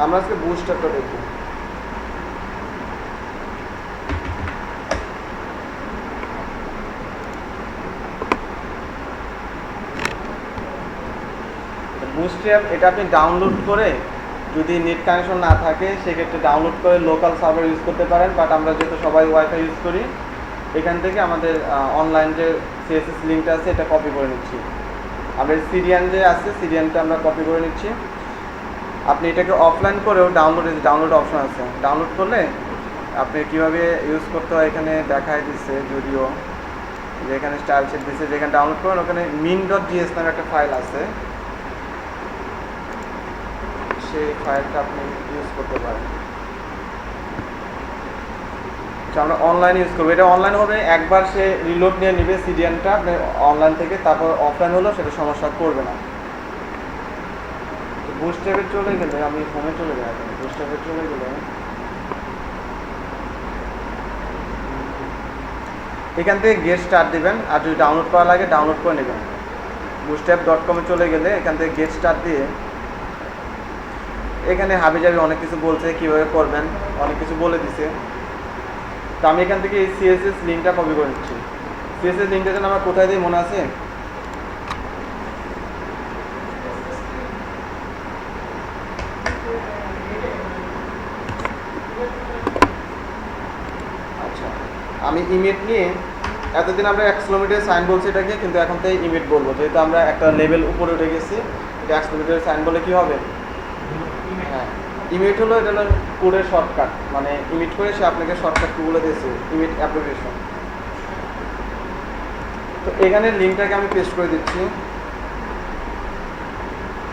আমরা আজকে বুস্টারটা দেখব। বুস্ট অ্যাপ এটা আপনি ডাউনলোড করে, যদি নেট কানেকশন না থাকে সেক্ষেত্রে ডাউনলোড করে লোকাল সার্ভার ইউজ করতে পারেন। বাট আমরা যেহেতু সবাই ওয়াইফাই ইউজ করি, এখান থেকে আমাদের অনলাইন যে সিএসএস লিঙ্কটা আছে এটা কপি করে নিচ্ছি। আমাদের সিরিয়ান যে আছে সিরিয়ানটা আমরা কপি করে নিচ্ছি। আপনি এটাকে অফলাইন করেও ডাউনলোড অপশন আছে, ডাউনলোড করলে আপনি কীভাবে ইউজ করতে হয় এখানে দেখায় দিচ্ছে। যদিও যেখানে স্টাইল শিট দিচ্ছে, যেখানে ডাউনলোড করেন ওখানে min.js নামে একটা ফাইল আছে, সেই ফাইলটা আপনি ইউজ করতে পারেন। আমরা অনলাইন ইউজ করবো, এটা অনলাইন হবে, একবার সে রিলোড নিয়ে নেবে সিডিএনটা আপনি অনলাইন থেকে, তারপর অফলাইন হলো সেটা সমস্যা করবে না। বুস্ট অ্যাপে চলে গেলে, আমি ফোনে চলে যাই, বুস্ট অ্যাপে চলে গেলে এখান থেকে গেট স্টার্ট দিবেন, আর যদি ডাউনলোড করা লাগে ডাউনলোড করে নেবেন। bootstrap.com চলে গেলে এখান থেকে গেট স্টার্ট দিয়ে এখানে হাবিজাবি অনেক কিছু বলছে, কীভাবে করবেন অনেক কিছু বলে দিছে। তো আমি এখান থেকে এই সিএসএস লিঙ্কটা কপি করে নিচ্ছি। সিএসএস লিঙ্কটা যেন আমার কোথায় দিয়ে মনে আছে, আচ্ছা আমি ইমেট নিয়ে, এতদিন আমরা অ্যাক্সেলোমিটার সাইন বলছি এটাকে, কিন্তু এখন থেকে ইমেট বলবো, যেহেতু আমরা একটা লেভেল উপরে উঠে গেছি। এটা অ্যাক্সেলোমিটার সাইন বলে কি হবে, হ্যাঁ ইমেট হলো, এটা হলো কোডের শর্টকাট, মানে ইমেট করে সে আপনাকে শর্টকাট বলে দিয়েছে, ইমেট অ্যাপ্লিকেশন। তো এখানে লিঙ্কটাকে আমি পেস্ট করে দিচ্ছি।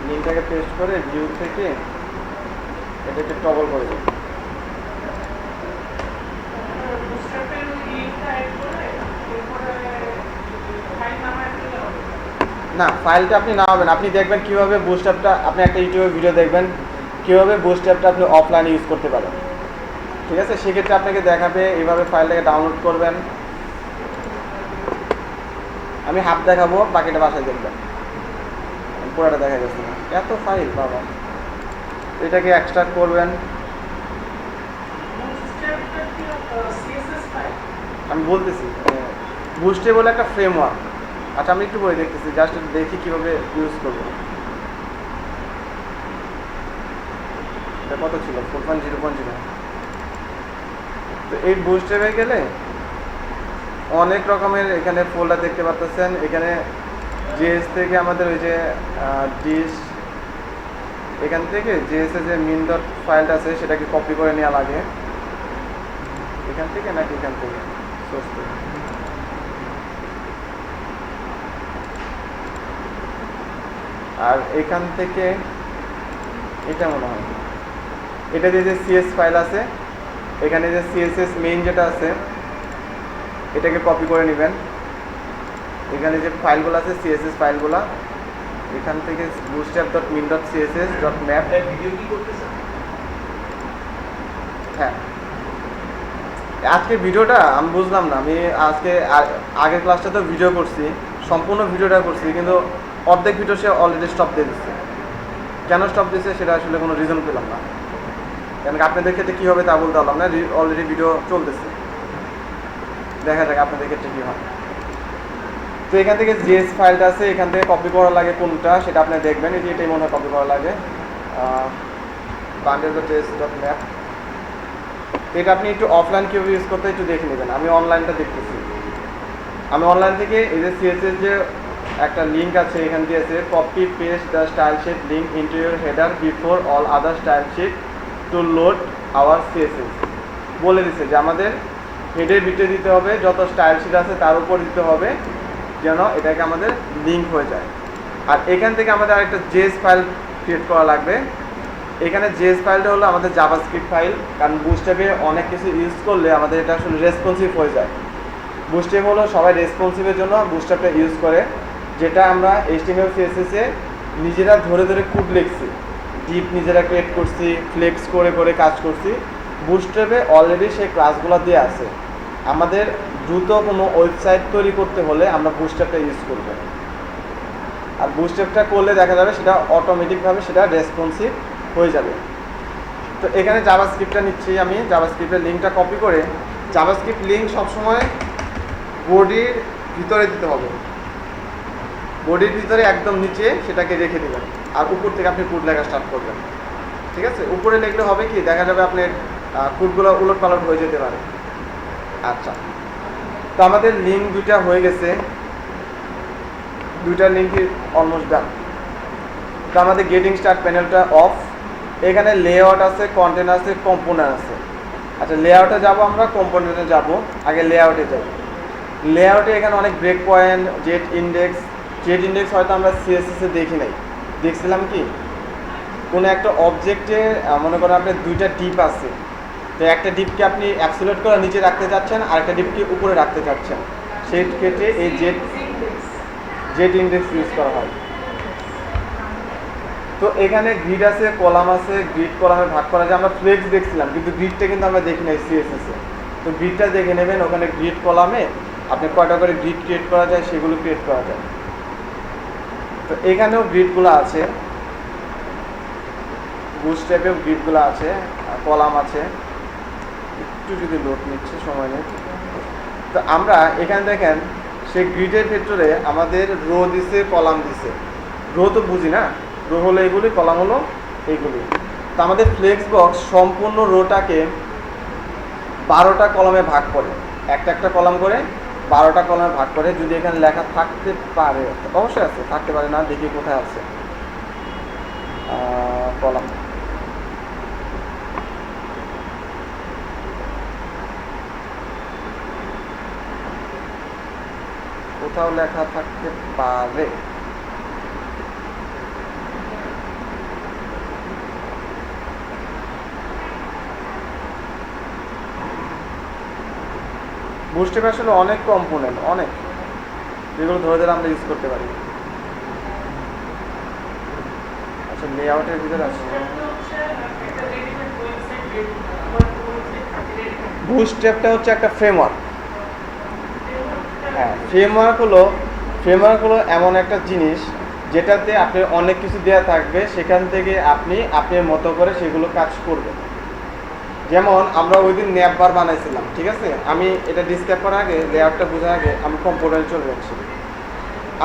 লিঙ্কটাকে পেস্ট করে ভিউ থেকে এটাকে টগল করে দিই। না, ফাইলটা আপনি নামাবেন, আপনি দেখবেন কীভাবে বুস্টঅ্যাপটা, আপনি একটা ইউটিউবে ভিডিও দেখবেন কীভাবে বুস্টঅ্যাপটা আপনি অফলাইনে ইউজ করতে পারেন, ঠিক আছে? সেক্ষেত্রে আপনাকে দেখাবে এইভাবে ফাইলটাকে ডাউনলোড করবেন। আমি হাফ দেখাবো, বাকিটা বাসায় দেখবেন, পুরোটা দেখা যাচ্ছে না, এত ফাইল বাবা। এটাকে এক্সট্রাক্ট করবেন। আমি বলতেছি বুস্টে বলে একটা ফ্রেমওয়ার্ক। আচ্ছা আমি একটু বলে দেখতেছি, জাস্ট দেখি কীভাবে ইউজ করবো। এটা কত ছিল, 4.0.0। তো এই বুস্টে গেলে অনেক রকমের এখানে ফোল্ডার দেখতে পাচ্ছেন। এখানে জিএস থেকে আমাদের ওই যে ডিস, এখান থেকে জিএস এর যে min.js ফাইলটা আছে সেটাকে কপি করে নেওয়া লাগে এখান থেকে, নাকি এখান থেকে সোর্স থেকে। আর এখান থেকে এটা মনে হয়, এটা দিয়ে যে সিএস ফাইল আছে, এখানে যে সিএসএস মেইন যেটা আছে এটাকে কপি করে নেবেন। এখানে যে ফাইলগুলো আছে সিএসএস ফাইলগুলো, এখান থেকে bootstrap.min.css.map। হ্যাঁ আজকে ভিডিওটা আমি বুঝলাম না, আমি আজকে আগের ক্লাসটা তো ভিডিও করছি, সম্পূর্ণ ভিডিওটা করছি, কিন্তু অর্ধেক ভিডিও সে অলরেডি স্টপ দিয়ে দিচ্ছে। কেন স্টপ দিচ্ছে সেটা আসলে কোনো রিজন পেলাম না, কেন আপনাদের ক্ষেত্রে কী হবে তা বলতে পারলাম না। অলরেডি ভিডিও চলতেছে, দেখা যাক আপনাদের ক্ষেত্রে কী হয়। তো এখান থেকে জিএস ফাইলটা আছে, এখান থেকে কপি করা লাগে কোনটা সেটা আপনি দেখবেন। এটাই মনে হয় কপি করা লাগে, bundle.js.map। এটা আপনি একটু অফলাইন কীভাবে ইউজ করতে একটু দেখে নেবেন। আমি অনলাইনটা দেখতেছি, আমি অনলাইন থেকে এই যে সিএসএস যে একটা লিঙ্ক আছে, এখান দিয়ে আছে copy paste the style sheet link into your header before all other style sheet to load our CSS. বলে দিচ্ছে যে আমাদের হেডের ভিতরে দিতে হবে, যত স্টাইল শিট আছে তার উপর দিতে হবে, যেন এটাকে আমাদের লিঙ্ক হয়ে যায়। আর এখান থেকে আমাদের আরেকটা জেএস ফাইল ক্রিয়েট করা লাগবে। এখানে জেএস ফাইলটা হলো আমাদের জাভাস্ক্রিপ্ট ফাইল, কারণ বুটস্ট্র্যাপে অনেক কিছু ইউজ করলে আমাদের এটা আসলে রেসপন্সিভ হয়ে যায়। বুটস্ট্র্যাপ হলো সবাই রেসপন্সিভের জন্য বুটস্ট্র্যাপটা ইউজ করে, যেটা আমরা HTML CSS এ নিজেরা ধরে ধরে কোড লিখছি, ডিপ নিজেরা ক্রিয়েট করছি, ফ্লেক্স করে করে কাজ করছি। বুটস্ট্র্যাপে অলরেডি সেই ক্লাসগুলো দিয়ে আছে। আমাদের দ্রুত কোনো ওয়েবসাইট তৈরি করতে হলে আমরা বুটস্ট্র্যাপটা ইউজ করব, আর বুটস্ট্র্যাপটা করলে দেখা যাবে সেটা অটোমেটিকভাবে সেটা রেসপন্সিভ হয়ে যাবে। তো এখানে জাভাস্ক্রিপ্টটা নিচ্ছি আমি, জাভাস্ক্রিপ্টের লিঙ্কটা কপি করে, জাভাস্ক্রিপ্ট লিঙ্ক সবসময় বডির ভিতরে দিতে হবে, বডির ভিতরে একদম নিচে সেটাকে রেখে দেবেন, আর উপর থেকে আপনি কোড লেখা স্টার্ট করবেন। ঠিক আছে, উপরে লিখলে হবে কি, দেখা যাবে আপনার কোডগুলো উলট পালট হয়ে যেতে পারে। আচ্ছা, তো আমাদের লিঙ্ক দুইটা হয়ে গেছে, দুইটা লিঙ্কই অলমোস্ট ডান। তো আমাদের গেটিং স্টার্ট প্যানেলটা অফ, এখানে লেআউট আছে, কন্টেন্ট আছে, কম্পোনেন্ট আছে। আচ্ছা, লেআউটে যাব, আমরা কম্পোনেন্টে যাব, আগে লেআউটে যাই। লেআউটে এখানে অনেক ব্রেক পয়েন্ট, জেট ইন্ডেক্স হয়তো আমরা সিএসএসে দেখি নাই, দেখছিলাম কি কোনো একটা অবজেক্টে মনে করেন আপনার দুইটা ডিপ আছে, তো একটা ডিপকে আপনি অ্যাবসোলিউট করে নিচে রাখতে চাচ্ছেন, আর একটা ডিপকে উপরে রাখতে চাচ্ছেন, সেই ক্ষেত্রে এই জেট ইন্ডেক্স ইউজ করা হয়। তো এখানে গ্রিড আছে, কলাম আছে, গ্রিড কলামে ভাগ করা যায়। আমরা ফ্লেক্স দেখছিলাম, কিন্তু গ্রিডটা কিন্তু আমরা দেখি নাই সিএসএসে। তো গ্রিডটা দেখে নেবেন, ওখানে গ্রিড কলামে আপনি কয়টা করে গ্রিড ক্রিয়েট করা যায় সেগুলো ক্রিয়েট করা যায়। তো এখানেও গ্রিডগুলো আছে, বুটস্ট্র্যাপেও গ্রিডগুলো আছে, কলাম আছে। একটু যদি লোড নিচ্ছে, সময় নেই। তো আমরা এখানে দেখেন, সেই গ্রিডের ভেতরে আমাদের রো দিছে, কলাম দিছে। রো তো বুঝি না, রো হলো এগুলি, কলাম হলো এইগুলি। তো আমাদের ফ্লেক্স বক্স সম্পূর্ণ রোটাকে 12টা কলামে ভাগ করে, একটা কলাম করে 12টা কলামে ভাগ করে। যদি এখানে লেখা থাকতে পারে, অবশ্যই আছে, থাকতে পারে না, দেখি কোথায় আছে কলাম। কোথাও লেখা থাকতে পারে, বুটস্ট্র্যাপে আসলে অনেক কম্পোনেন্ট, অনেক, যেগুলো ধরে ধরে আমরা ইউজ করতে পারি। আচ্ছা, লেআউটের ভিতরে আছে। বুটস্ট্র্যাপটা হচ্ছে একটা ফ্রেমওয়ার্ক। হ্যাঁ, ফ্রেমওয়ার্ক হলো এমন একটা জিনিস যেটাতে আপনার অনেক কিছু দেওয়া থাকবে, সেখান থেকে আপনি আপনার মতো করে সেগুলো কাজ করবেন। যেমন আমরা ওই দিন ন্যাপ বার বানাইছিলাম, ঠিক আছে, আমি এটা ডিসক্রাইব করার আগে, লেআউটটা বোঝার আগে আমি কম্পিউটারে চলে যাচ্ছি।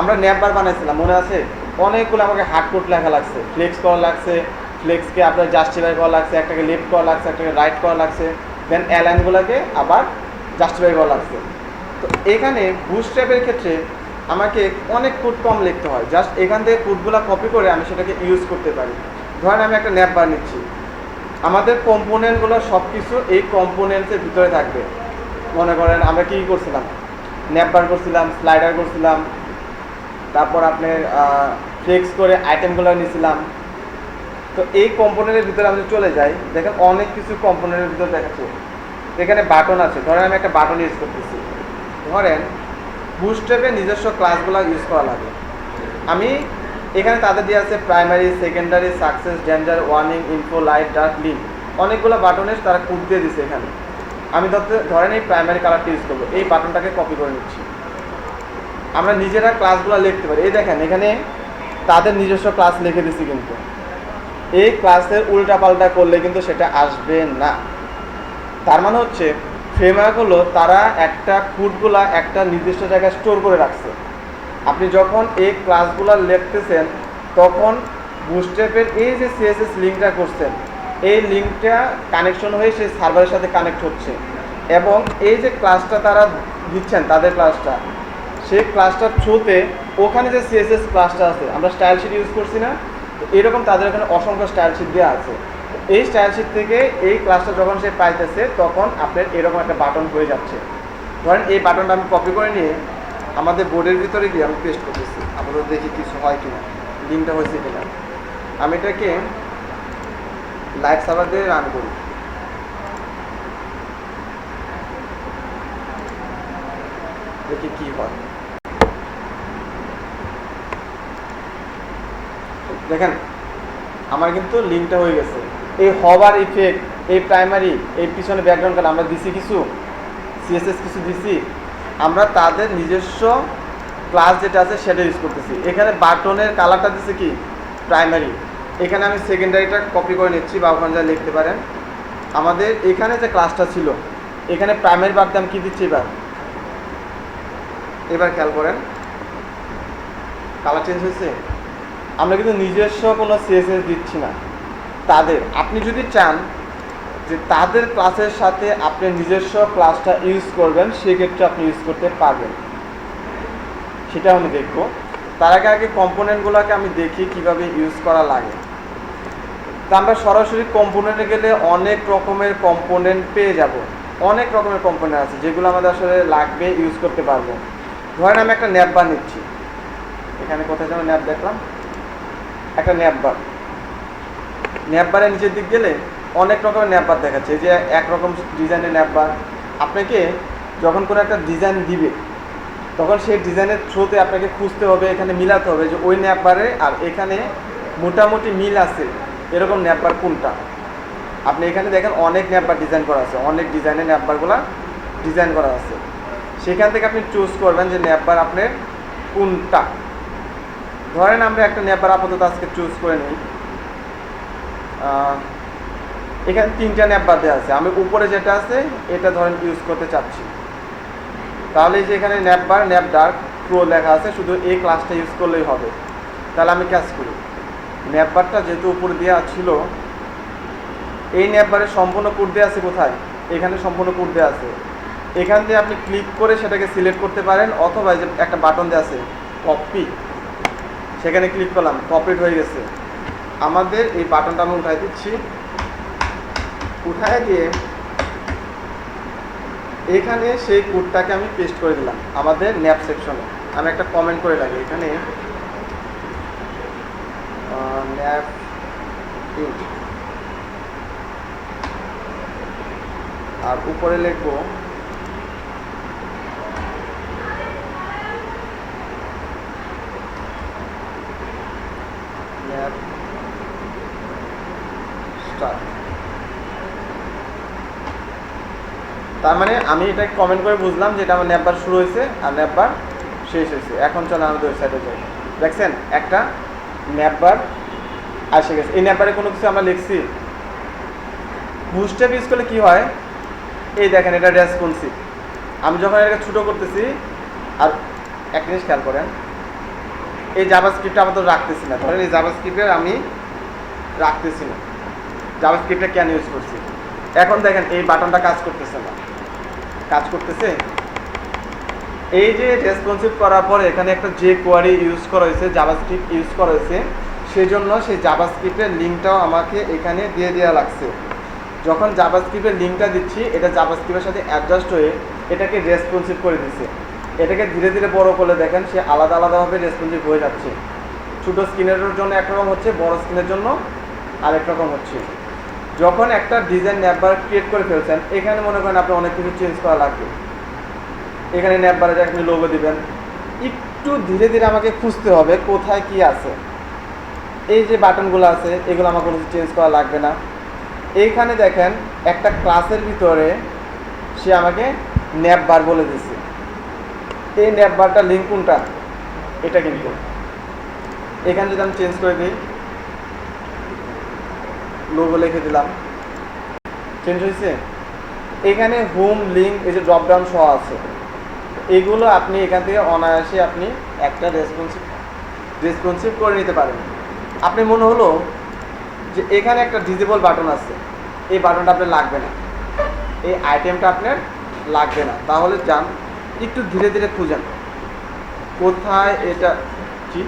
আমরা ন্যাপ বার বানাইছিলাম, মনে আছে, অনেকগুলো আমাকে হার্ড কোড লেখা লাগছে, ফ্লেক্স করা লাগছে, ফ্লেক্সকে আপনার জাস্টিফাই করা লাগছে, একটাকে লেফট করা লাগছে, একটাকে রাইট করা লাগছে, দেন অ্যালাইনগুলোকে আবার জাস্টিফাই করা লাগছে। তো এখানে বুটস্ট্র্যাপের ক্ষেত্রে আমাকে অনেক কোড কম লিখতে হয়, জাস্ট এখান থেকে কোডগুলো কপি করে আমি সেটাকে ইউজ করতে পারি। ধরেন আমি একটা ন্যাপ বার নিচ্ছি, আমাদের কম্পোনেন্টগুলো সব কিছু এই কম্পোনেন্টসের ভিতরে থাকবে। মনে করেন আমরা কী করছিলাম, ন্যাপ বার করছিলাম, স্লাইডার করছিলাম, তারপর আপনার ফ্লেক্স করে আইটেমগুলো নিয়েছিলাম। তো এই কম্পোনেন্টের ভিতরে আমি চলে যাই, দেখেন অনেক কিছু কম্পোনেন্টের ভিতরে দেখাচ্ছে। এখানে বাটন আছে, ধরেন আমি একটা বাটন ইউজ করতেছি, ধরেন বুটস্ট্র্যাপে নিজস্ব ক্লাসগুলো ইউজ করা লাগে। আমি এখানে তাদের দিয়ে আছে primary, secondary, success, danger, warning, info, light, dark, link, অনেকগুলো বাটনের তারা কোড দিয়ে দিছে এখানে। আমি ধরেন এই প্রাইমারি কালারটা ইউজ করবো, এই বাটনটাকে কপি করে নিচ্ছি। আমরা নিজেরা ক্লাসগুলো লিখতে পারি, এই দেখেন এখানে তাদের নিজস্ব ক্লাস লিখে দিছি, কিন্তু এই ক্লাসের উল্টাপাল্টা করলে কিন্তু সেটা আসবে না। তার মানে হচ্ছে ফ্রেমওয়ার্ক হলো তারা একটা কোডগুলা একটা নির্দিষ্ট জায়গায় স্টোর করে রাখছে। আপনি যখন এই ক্লাসগুলো লিখতেছেন তখন বুটস্ট্র্যাপের এই যে সিএসএস লিঙ্কটা করছেন, এই লিঙ্কটা কানেকশন হয়ে সেই সার্ভারের সাথে কানেক্ট হচ্ছে, এবং এই যে ক্লাসটা তারা দিচ্ছেন, তাদের ক্লাসটা, সেই ক্লাসটার থ্রুতে ওখানে যে সিএসএস ক্লাসটা আছে, আমরা স্টাইল শিট ইউজ করছি না, তো এরকম তাদের এখানে অসংখ্য স্টাইল শিট দেওয়া আছে। এই স্টাইল শিট থেকে এই ক্লাসটা যখন সে পাইতেছে তখন আপনার এরকম একটা বাটন হয়ে যাচ্ছে। ধরেন এই বাটনটা আমি কপি করে নিয়ে আমাদের বোর্ডের ভিতরে গিয়ে আমি পেস্ট করতেছি, আপাতত দেখি কিছু হয় কিনা, লিঙ্কটা হয়েছে কিনা। আমি এটাকে লাইভ সার্ভার দিয়ে রান করি, দেখি কি হয়। দেখেন আমার কিন্তু লিঙ্কটা হয়ে গেছে। এই হবার ইফেক্ট, এই প্রাইমারি, এই পিছনে ব্যাকগ্রাউন্ড কালার আমরা দিছি, কিছু সিএসএস কিছু দিছি, আমরা তাদের নিজস্ব ক্লাস যেটা আছে সেটা ইউজ করতেছি। এখানে বাটনের কালারটা দিছে কি প্রাইমারি, এখানে আমি সেকেন্ডারিটা কপি করে নিচ্ছি বা ওখানে যা লিখতে পারেন। আমাদের এখানে যে ক্লাসটা ছিল এখানে প্রাইমারি বাদ দাম কী দিচ্ছি এবার খেয়াল করেন কালার চেঞ্জ হয়েছে। আমরা কিন্তু নিজস্ব কোনো সিএসএস দিচ্ছি না তাদের। আপনি যদি চান যে তাদের ক্লাসের সাথে আপনি নিজস্ব ক্লাসটা ইউজ করবেন সেক্ষেত্রে আপনি ইউজ করতে পারবেন, সেটা আমি দেখব। তার আগে কম্পোনেন্টগুলোকে আমি দেখি কিভাবে ইউজ করা লাগে। তা আমরা সরাসরি কম্পোনেন্টে গেলে অনেক রকমের কম্পোনেন্ট পেয়ে যাব। অনেক রকমের কম্পোনেন্ট আছে যেগুলো আমাদের আসলে লাগবে, ইউজ করতে পারবো। ধরেন আমি একটা ন্যাপ বার নিচ্ছি, এখানে কোথায় যেন ন্যাপ দেখলাম, একটা ন্যাপ বারের নিচের দিক গেলে অনেক রকমের ন্যাপ বার দেখাচ্ছে। এই যে একরকম ডিজাইনের ন্যাপ বার। আপনাকে যখন কোনো একটা ডিজাইন দিবে তখন সেই ডিজাইনের থ্রুতে আপনাকে খুঁজতে হবে, এখানে মিলাতে হবে যে ওই ন্যাপ বারে আর এখানে মোটামুটি মিল আছে এরকম ন্যাপ বার কোনটা। আপনি এখানে দেখেন অনেক ন্যাপ বার ডিজাইন করা আছে, অনেক ডিজাইনের ন্যাপ বারগুলো ডিজাইন করা আছে। সেখান থেকে আপনি চুজ করবেন যে ন্যাপ বার আপনার কোনটা। ধরেন আমরা একটা ন্যাপ বার আপাতত আজকে চুজ করে নিই। এখানে 3টা ন্যাপ বার দেওয়া আছে, আমি উপরে যেটা আছে এটা ধরেন ইউজ করতে চাচ্ছি। তাহলে যে এখানে ন্যাপ বার ন্যাপ ডার্ক প্রো লেখা আছে, শুধু এই ক্লাসটা ইউজ করলেই হবে। তাহলে আমি কাজ করি, ন্যাপ বারটা যেহেতু উপরে দেওয়া ছিল, এই ন্যাপ বারের সম্পূর্ণ কোড দেওয়া আছে কোথায়, এখানে সম্পূর্ণ কোড দেওয়া আছে। এখান থেকে আপনি ক্লিক করে সেটাকে সিলেক্ট করতে পারেন, অথবা যে একটা বাটন দেওয়া আছে কপি, সেখানে ক্লিক করলাম, কপিড হয়ে গেছে। আমাদের এই বাটনটা আমি উঠাই দিচ্ছি, উঠায় দিয়ে এখানে সেই কোডটাকে আমি পেস্ট করে দিলাম আমাদের ন্যাপ সেকশনে। আমি একটা কমেন্ট করে রাখি এখানে ন্যাপ আর উপরে লিখবো ন্যাপ স্টার্ট। তার মানে আমি এটা কমেন্ট করে বুঝলাম যে এটা আমার ন্যাপ বার শুরু হয়েছে আর ন্যাপ বার শেষ হয়েছে। এখন চলো আমাদের ওয়েবসাইটে যাই। দেখছেন একটা ন্যাপ বার এসে গেছে। এই ন্যাপ বারে কোনো কিছু আমরা লিখছি। বুস্ট্র্যাপ ইউজ করলে কী হয়, এই দেখেন এটা রেসপন্সিভ। আমি যখন এটাকে ছোটো করতেছি, আর একটা জিনিস খেয়াল করেন, এই জাভাস্ক্রিপ্টটা আমাদের রাখতেছি না। ধরেন এই জাভাস্ক্রিপ্টের আমি রাখতেছি না, জাভাস্ক্রিপ্টটা কেন ইউজ করছি। এখন দেখেন এই বাটনটা কাজ করতেছে না, কাজ করতেছে। এই যে রেসপন্সিভ করার পরে এখানে একটা যে কোয়ারি ইউজ করা হয়েছে, জাভাস্ক্রিপ্ট ইউজ করা হয়েছে, সেই জন্য সেই জাভাস্ক্রিপ্টের লিঙ্কটাও আমাকে এখানে দিয়ে দেওয়া লাগছে। যখন জাভাস্ক্রিপ্টের লিঙ্কটা দিচ্ছি, এটা জাভাস্ক্রিপ্টের সাথে অ্যাডজাস্ট হয়ে এটাকে রেসপন্সিভ করে দিচ্ছে। এটাকে ধীরে ধীরে বড় করলে দেখেন সে আলাদা আলাদাভাবে রেসপন্সিভ হয়ে যাচ্ছে। ছোটো স্ক্রিনের জন্য একরকম হচ্ছে, বড় স্ক্রিনের জন্য আরেক রকম হচ্ছে। যখন একটা ডিজাইন ন্যাপ বার ক্রিয়েট করে ফেলছেন, এখানে মনে করেন আপনি অনেক কিছু চেঞ্জ করা লাগবে। এখানে ন্যাপ বারে আপনি লোগো দিবেন, একটু ধীরে ধীরে আমাকে খুঁজতে হবে কোথায় কি আছে। এই যে বাটনগুলো আছে এগুলো আমার কোনো কিছু চেঞ্জ করা লাগবে না। এইখানে দেখেন একটা ক্লাসের ভিতরে সে আমাকে ন্যাপ বার বলে দিচ্ছে। এই ন্যাপ বারটা লিঙ্ক কোনটা, এটা কিন্তু এখানে যদি আমি চেঞ্জ করে দিই, লোগো লিখে দিলাম, চেঞ্জ হয়েছে। এখানে হোম লিঙ্ক এই যে ড্রপ ডাউন সহ আছে, এগুলো আপনি এখান থেকে অনায়াসে আপনি একটা রেসপন্সিভ করে নিতে পারেন। আপনি মনে হলো যে এখানে একটা ডিজেবল বাটন আছে, এই বাটনটা আপনার লাগবে না, এই আইটেমটা আপনার লাগবে না, তাহলে যান একটু ধীরে ধীরে খুঁজেন কোথায় এটা। কি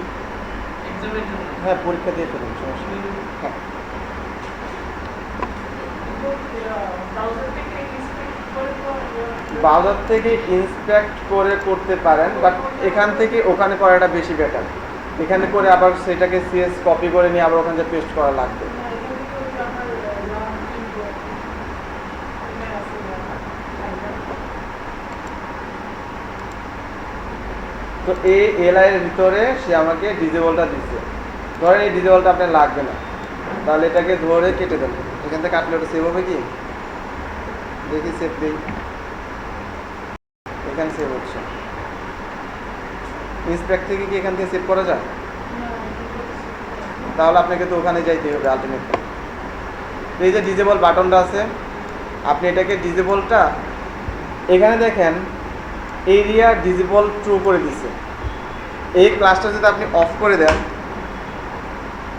হ্যাঁ, পরীক্ষা দিয়ে ফেলুন, সমস্যা নেই। হ্যাঁ, ব্রাউজার থেকে ইন্সপেক্ট করে করতে পারেন, বাট এখান থেকে ওখানে করাটা বেশি বেটার। এখানে করে আবার সেটাকে সিএস কপি করে নিয়ে আবার ওখানে পেস্ট করা লাগবে। তো এই এলআই এর ভিতরে সে আমাকে ডিজেবলটা দিচ্ছে। ধরেন এই ডিজেবলটা আপনার লাগবে না, তাহলে এটাকে ধরে কেটে দেন। এখান থেকে কাটলে ওটা সেভ হবে কি দেখি, সেভ দিই, এখানে সেভ হচ্ছে। ইন্সপেক্ট থেকে কি এখান থেকে সেভ করা যায়? তাহলে আপনাকে তো ওখানে যাইতে হবে আলটিমেটলি। এই যে ডিজেবল বাটনটা আছে, আপনি এটাকে ডিজেবলটা এখানে দেখেন এরিয়া ডিজেবল ট্রু করে দিছে। এই ক্লাসটা যদি আপনি অফ করে দেন,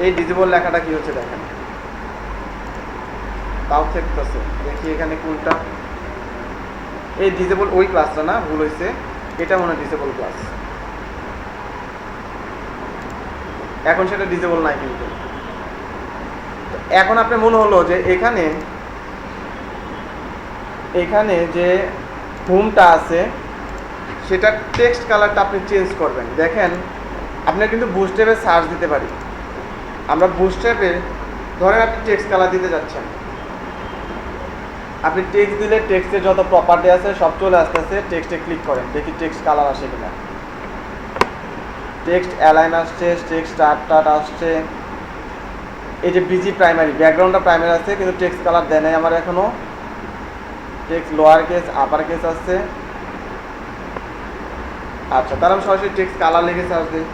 এই ডিজেবল লেখাটা কি হচ্ছে দেখেন, তাও থাকতেছে। দেখি এখানে কোনটা, এই ডিজেবল ওই ক্লাসটা না, ভুল হয়েছে, এটা মনে হয় ডিজেবল ক্লাস। এখন সেটা ডিজেবল নাই কিন্তু। এখন আপনার মনে হলো যে এখানে এখানে যে হোমটা আছে সেটা টেক্সট কালারটা আপনি চেঞ্জ করবেন। দেখেন আপনার কিন্তু বুস্ট্র্যাপে সার্চ দিতে পারি, আমরা বুস্ট্র্যাপে ধরেন আপনি টেক্সট কালার দিতে যাচ্ছেন, আপনি টেক্সট দিলে টেক্সটের যত প্রপার্টি আছে সব চলে আসতেছে, টেক্সটে ক্লিক করেন, দেখি টেক্সট কালার আসে কিনা। টেক্সট অ্যালাইন আসছে, টেক্সট স্টার্ট আসছে। এই যে বিজি প্রাইমারি, ব্যাকগ্রাউন্ডটা প্রাইমারি আছে কিন্তু টেক্সট কালার দেয় নাই আমার এখনো। Text lower case upper case আসছে। আচ্ছা, তার আমি সরাসরি টেক্সট কালার লিখে সার্চ দিই।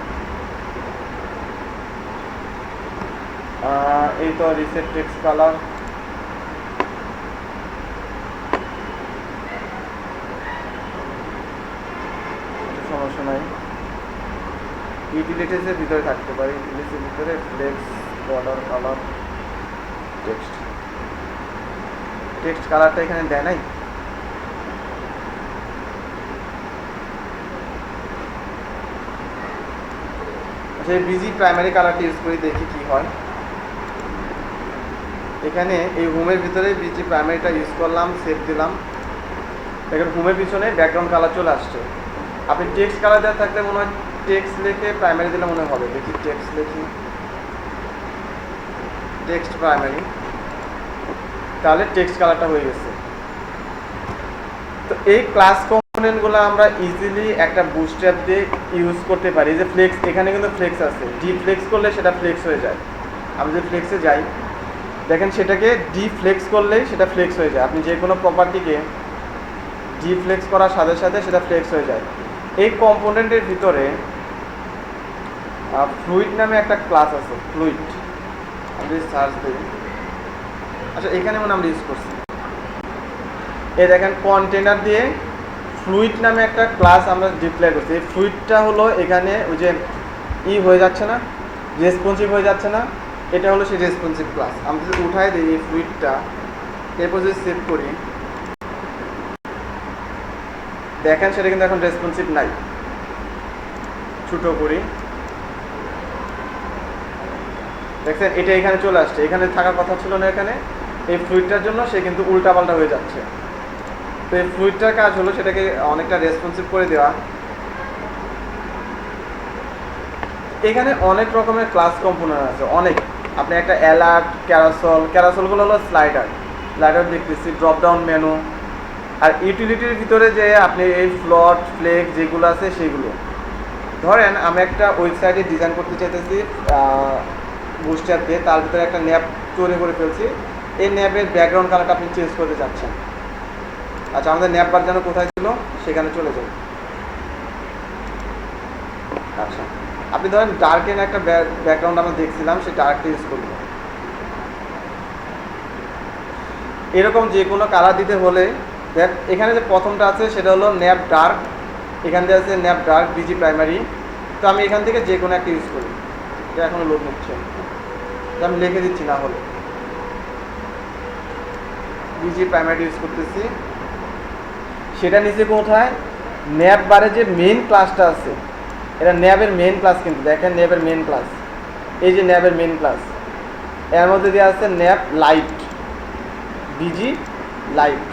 এই তো রিসেট টেক্সট কালার। সমস্যা নাই, ইউটিলিটিসের ভিতরে থাকতে পারে, ইউটিলিটিসের ভিতরে flex border colour text, text কালারটা এখানে দেয় নাই। আচ্ছা, বিজি প্রাইমারি কালারটা ইউজ করি, দেখি কি হয়। এখানে এই হোমের ভিতরে বিজি প্রাইমারিটা ইউজ করলাম, সেভ দিলাম। দেখেন হোমের পিছনে ব্যাকগ্রাউন্ড কালার চলে আসছে। আপনি টেক্সট কালার দেওয়া থাকলে মনে হয় টেক্সট লিখে প্রাইমারি দিলে মনে হবে। দেখি টেক্সট লিখি, টেক্সট প্রাইমারি, তাহলে টেক্সট কালারটা হয়ে গেছে। তো এই ক্লাস কম্পোনেন্টগুলো আমরা ইজিলি একটা বুস্ট্র্যাপ দিয়ে ইউজ করতে পারি। যে ফ্লেক্স, এখানে কিন্তু ফ্লেক্স আছে, ডি ফ্লেক্স করলে সেটা ফ্লেক্স হয়ে যায়। আমি যদি ফ্লেক্সে যাই, দেখেন সেটাকে ডি ফ্লেক্স করলেই সেটা ফ্লেক্স হয়ে যায়। আপনি যে কোনো প্রপার্টিকে ডি ফ্লেক্স করার সাথে সাথে সেটা ফ্লেক্স হয়ে যায়। এই কম্পোনেন্টের ভিতরে ফ্লুইড নামে একটা ক্লাস আছে, ফ্লুইড। আমি যদি সার্চ দিই, আচ্ছা এখানে মানে আমরা ইউজ করছি, এই দেখেন কন্টেনার দিয়ে ফ্লুইড নামে একটা ক্লাস আমরা ডিপ্লয় করছি। এই ফ্লুইডটা হলো এখানে ওই যে হয়ে যাচ্ছে না, রেসপন্সিভ হয়ে যাচ্ছে না, এটা হলো সেই রেসপন্সিভ ক্লাস। আমি যদি উঠাই দিই এই ফ্লুইডটা, এরপর যদি সেভ করি, দেখেন সেটা কিন্তু এখন রেসপন্সিভ নাই। ছোটো করি, দেখছেন এটা এখানে চলে আসছে, এখানে থাকার কথা ছিল না। এখানে এই ফ্লুইডটার জন্য সে কিন্তু উল্টাপাল্টা হয়ে যাচ্ছে। তো এই ফ্লুইডটার কাজ হলো সেটাকে অনেকটা রেসপন্সিভ করে দেওয়া। এখানে অনেক রকমের ক্লাস কম্পোনেন্ট আছে, অনেক। আপনি একটা অ্যালার্ট, ক্যারাসলগুলো হলো স্লাইডার দেখতেছি, ড্রপ ডাউন মেনু। আর ইউটিলিটির ভিতরে যে আপনি এই ফ্লট ফ্লেক যেগুলো আছে সেগুলো, ধরেন আমি একটা ওয়েবসাইটে ডিজাইন করতে চাইতেছি বুস্ট্র্যাপ দিয়ে, তার ভিতরে একটা ন্যাপ তৈরি করে ফেলছি। এই ন্যাপের ব্যাকগ্রাউন্ড কালারটা আপনি চেঞ্জ করতে চাচ্ছেন। আচ্ছা, আমাদের ন্যাপ বার যেন কোথায় ছিল সেখানে চলে যাই। আচ্ছা, আপনি ধরেন ডার্কেন একটা ব্যাকগ্রাউন্ড আমরা দেখছিলাম, সেই ডার্কটা ইউজ করব। এরকম যে কোনো কালার দিতে হলে দেখ, এখানে যে প্রথমটা আছে সেটা হলো ন্যাপ ডার্ক, এখান থেকে আছে ন্যাপ ডার্ক বিজি প্রাইমারি। তো আমি এখান থেকে যে কোনো একটা ইউজ করি, এটা এখনও লোড নিচ্ছে, আমি লিখে দিচ্ছি না হলে। বিজি প্রাইমারি ইউজ করতেছি। সেটা নিচে কোথায়, ন্যাপ বারে যে মেইন ক্লাসটা আছে, এটা ন্যাবের মেইন ক্লাস, কিন্তু দেখেন ন্যাবের মেইন ক্লাস, এই যে ন্যাবের মেইন ক্লাস, এর মধ্যে দেওয়া আছে ন্যাপ লাইট, বিজি লাইট।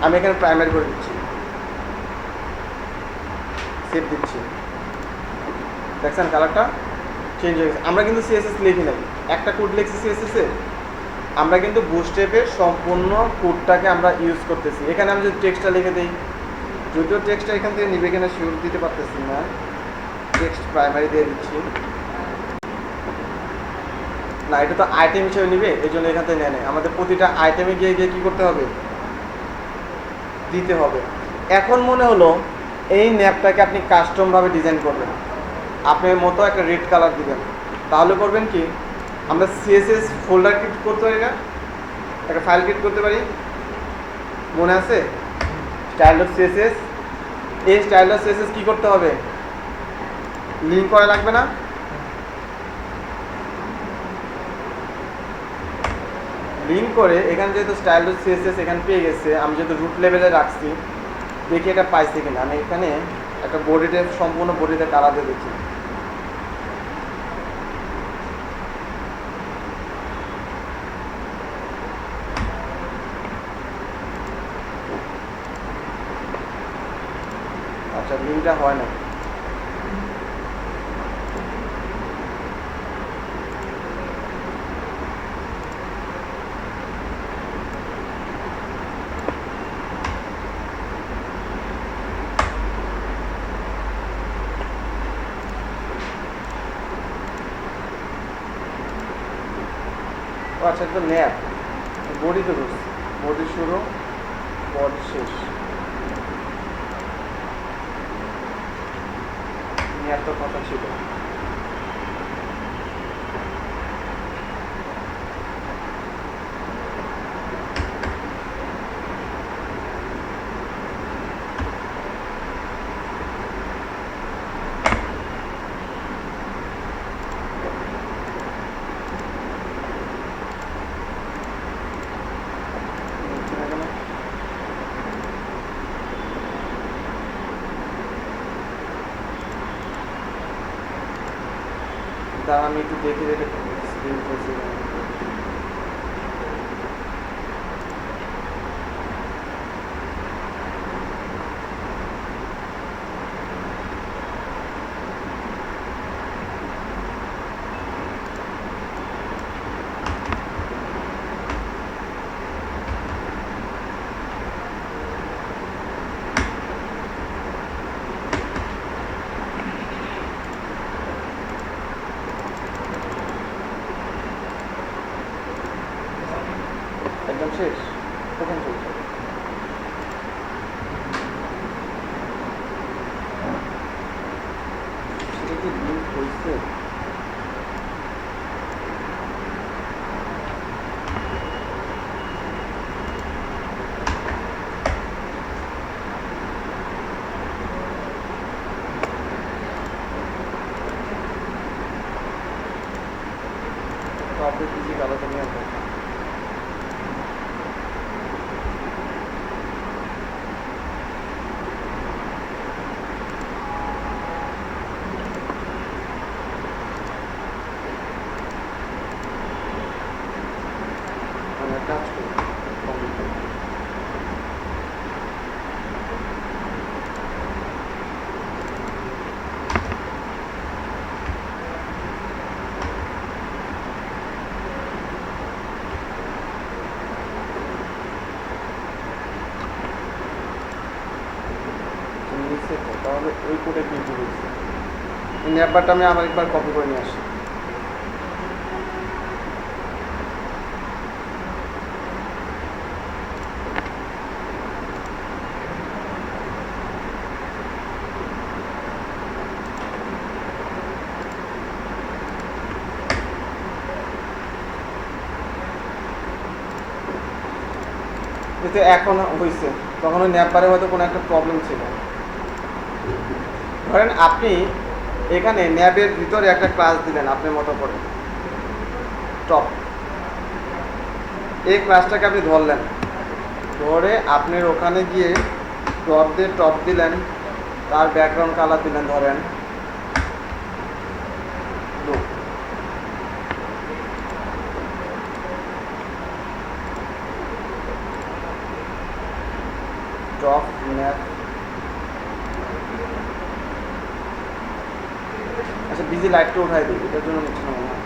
আমি এখানে প্রাইমারি করে দিচ্ছি, সেভ দিচ্ছি। দেখছেন কালারটা চেঞ্জ হয়ে গেছে। আমরা কিন্তু সিএসএস লিখি নাই, একটা কোড লিখছি সিএসএসে, আমরা কিন্তু বুস্ট্র্যাপের সম্পূর্ণ কোডটাকে আমরা ইউজ করতেছি। এখানে আমি যদি টেক্সটটা লিখে দিই, যদিও টেক্সটটা এখান থেকে নিবে কিনা শিওর দিতে পারতেছি না, টেক্সট প্রাইমারি দিয়ে দিচ্ছি না, এটা তো আইটেম হিসেবে নিবে, এই জন্য এখান থেকে নেয়। আমাদের প্রতিটা আইটেমে গিয়ে গিয়ে কী করতে হবে, দিতে হবে। এখন মনে হলো এই ন্যাপটাকে আপনি কাস্টমভাবে ডিজাইন করবেন, আপনার মতো একটা রেড কালার দিবেন। তাহলে করবেন কি, আমরা সিএসএস ফোল্ডার ক্রিয়েট করতে পারি না, একটা ফাইল ক্রিয়েট করতে পারি, মনে আছে? Style dot CSS. এই স্টাইল ডট সিএসএস কী করতে হবে? লিঙ্ক করা লাগবে না? লিঙ্ক করে এখানে যেহেতু স্টাইল ডট সিএসএস এখানে পেয়ে গেছে, আমি যেহেতু রুট লেভেলে রাখছি, দেখি এটা পাইছি কিনা। আমি এখানে একটা বডিতে সম্পূর্ণ বডিতে কালার দিয়ে দেখি। আচ্ছা, লিঙ্কটা হয় না। আচ্ছা, তো ন্যাপ বডি তো ঢুকছে, বডি শুরু বডি শেষ, ন্যাপ তো কথা ছিল। দাঁড়া, আমি একটু দেখে দেখে স্ক্রিন করছি। একদম শেষ, কখন চলছে? সেটা কি লিঙ্ক হয়েছে? টপে কিছু আলাদা নিয়ে আসবো। কাজ করি তাহলে ওই কোডে কি হয়েছে? এই ন্যাপারটা আমি আবার একবার কপি করে নিয়ে আসি। এতে এখন হয়েছে, তখন ওই ন্যাপারে হয়তো কোনো একটা প্রবলেম ছিল। ধরেন আপনি এখানে ন্যাবের ভিতরে একটা ক্লাস দিলেন আপনার মতো করে, টপ, এই ক্লাসটাকে আপনি ধরলেন, ধরে আপনার ওখানে গিয়ে টপ দিয়ে টপ দিলেন, তার ব্যাকগ্রাউন্ড কালার দিলেন, ধরেন টপ ন্যাপ। আচ্ছা, বিজি লাইটটা উঠাই দিই, এটার জন্য নিচ্ছে না মনে হয়।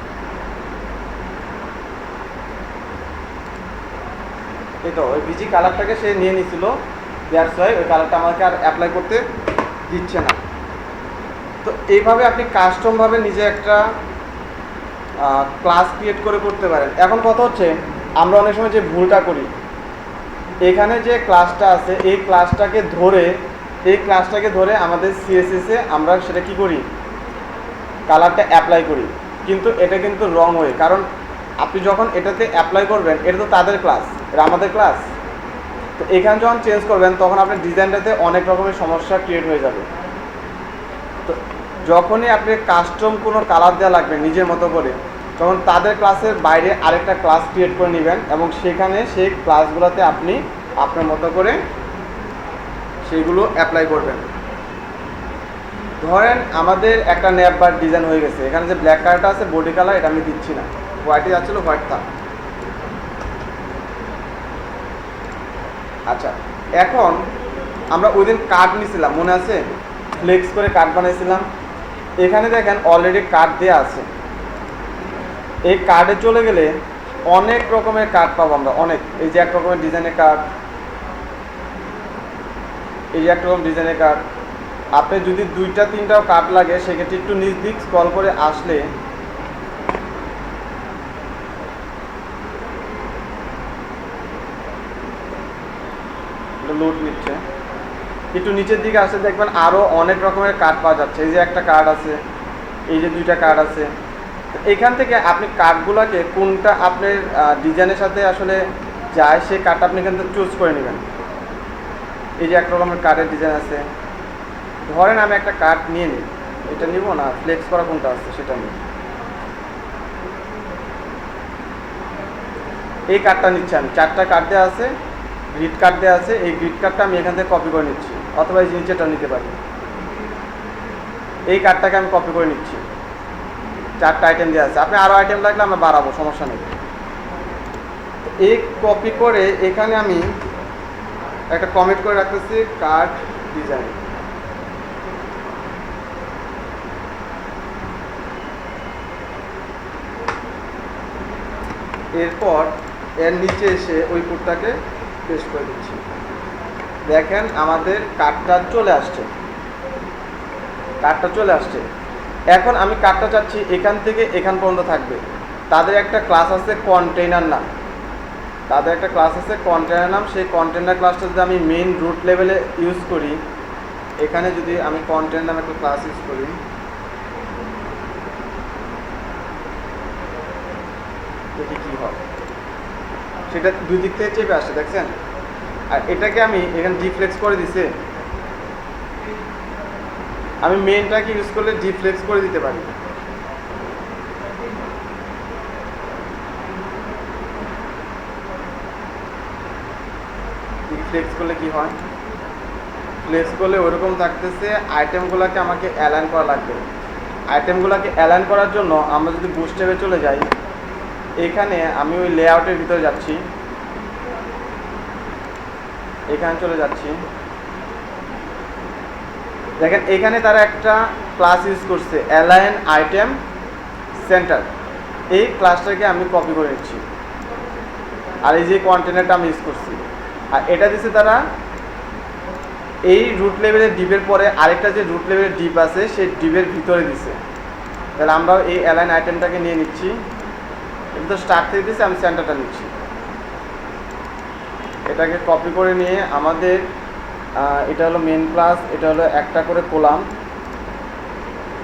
এই তো ওই বিজি কালারটাকে সে নিয়ে নিছিল, দ্যাটস ওয়াই ওই কালারটা আমাকে আর অ্যাপ্লাই করতে দিচ্ছে না। তো এইভাবে আপনি কাস্টমভাবে নিজে একটা ক্লাস ক্রিয়েট করে করতে পারেন। এখন কথা হচ্ছে, আমরা অনেক সময় যে ভুলটা করি, এখানে যে ক্লাসটা আছে এই ক্লাসটাকে ধরে আমাদের সিএসএসে আমরা সেটা কি করি, কালারটা অ্যাপ্লাই করি। কিন্তু এটা কিন্তু রং ওয়ে, কারণ আপনি যখন এটাতে অ্যাপ্লাই করবেন, এটা তো তাদের ক্লাস, এটা আমাদের ক্লাস। তো এখানে যখন চেঞ্জ করবেন তখন আপনার ডিজাইনটাতে অনেক রকমের সমস্যা ক্রিয়েট হয়ে যাবে। তো যখনই আপনি কাস্টম কোনো কালার দেওয়া লাগবে নিজের মতো করে, তখন তাদের ক্লাসের বাইরে আরেকটা ক্লাস ক্রিয়েট করে নেবেন এবং সেখানে সেই ক্লাসগুলোতে আপনি আপনার মতো করে সেগুলো অ্যাপ্লাই করবেন। ধরেন আমাদের একটা ন্যাপ বার ডিজাইন হয়ে গেছে, এখানে যে ব্ল্যাক কালারটা আছে বডি কালার, এটা আমি দিচ্ছি না, হোয়াইটে যাচ্ছিল, হোয়াইট থাক। আচ্ছা, এখন আমরা ওই দিন কার্ড নিয়েছিলাম, মনে আছে? ফ্লেক্স করে কার্ড বানিয়েছিলাম। এখানে দেখেন অলরেডি কার্ড দেওয়া আছে। এই কার্ডে চলে গেলে অনেক রকমের কার্ড পাবো আমরা, অনেক। এই যে এক রকমের ডিজাইনের কার্ড, এই যে এক রকম ডিজাইনের কার্ড। আপনি যদি 2-3টাও কার্ড লাগে সেক্ষেত্রে একটু নিচ দিক স্ক্রল করে আসলে লোড নিচ্ছে, একটু নিচের দিকে আসলে দেখবেন আরও অনেক রকমের কার্ড পাওয়া যাচ্ছে। এই যে একটা কার্ড আছে, এই যে 2টা কার্ড আছে। এখান থেকে আপনি কার্ডগুলোকে কোনটা আপনার ডিজাইনের সাথে আসলে যায় সেই কার্ডটা আপনি এখান থেকে চুজ করে নেবেন। এই যে এক রকমের কার্ডের ডিজাইন আছে, ধরেন আমি একটা কার্ড নিয়ে নিই, এটা নিব না, ফ্লেক্স করা কোনটা আছে সেটা নিই। এই কার্ডটা নিচ্ছি আমি, 4টা কার্ড দেওয়া আছে, গ্রিড কার্ড দেওয়া আছে। এই গ্রিড কার্ডটা আমি এখান থেকে কপি করে নিচ্ছি, অথবা এই নিচেটা নিতে পারি। এই কার্ডটাকে আমি কপি করে নিচ্ছি, 4টা আইটেম দেওয়া আছে। আপনি আরও আইটেম লাগলে আমরা বাড়াবো, সমস্যা নেই। এই কপি করে এখানে আমি একটা কমেন্ট করে রাখতেছি, কার্ড ডিজাইন। এরপর এর নিচে এসে ওই কোডটাকে পেস্ট করে দিচ্ছি। দেখেন আমাদের কার্ডটা চলে আসছে, কার্ডটা চলে আসছে। এখন আমি কার্ডটা চাচ্ছি এখান থেকে এখান পর্যন্ত থাকবে। তাদের একটা ক্লাস আছে কন্টেইনার নাম, তাদের একটা ক্লাস আছে কন্টেইনার নাম। সেই কন্টেইনার ক্লাসটা যদি আমি মেইন রুট লেভেলে ইউজ করি, এখানে যদি আমি কন্টেইনার নামে একটা ক্লাস ইউজ করি, দেখি কী হয়। সেটা 2 দিক থেকে চেপে আসছে, দেখছেন? আর এটাকে আমি এখানে ডিফ্লেক্স করে দিছে। আমি মেইনটাকে ইউজ করলে ডিফ্লেক্স করে দিতে পারি। ডিফ্লেক্স করলে কি হয়? ফ্লেক্স করলে ওরকম থাকতেছে। আইটেমগুলোকে আমাকে অ্যালাইন করা লাগবে। আইটেমগুলোকে অ্যালাইন করার জন্য আমরা যদি বুস্ট ট্যাবে চলে যাই, এখানে আমি ওই লেআউটের ভিতরে যাচ্ছি, এখানে চলে যাচ্ছি। দেখেন এখানে তারা একটা ক্লাস ইউজ করছে, অ্যালাইন আইটেম সেন্টার। এই ক্লাসটাকে আমি কপি করে নিচ্ছি, আর এই যে কন্টেনারটা আমি ইউজ করছি। আর এটা দিচ্ছে তারা এই রুট লেভেলের ডিপের পরে আরেকটা যে রুট লেভেলের ডিপ আছে সেই ডিপের ভিতরে দিছে। তাহলে আমরাও এই অ্যালাইন আইটেমটাকে নিয়ে নিচ্ছি। এটা তো স্টার্ট থেকে দিচ্ছে, আমি সেন্টারটা নিচ্ছি। এটাকে কপি করে নিয়ে আমাদের এটা হলো মেন ক্লাস, এটা হলো একটা করে কলাম,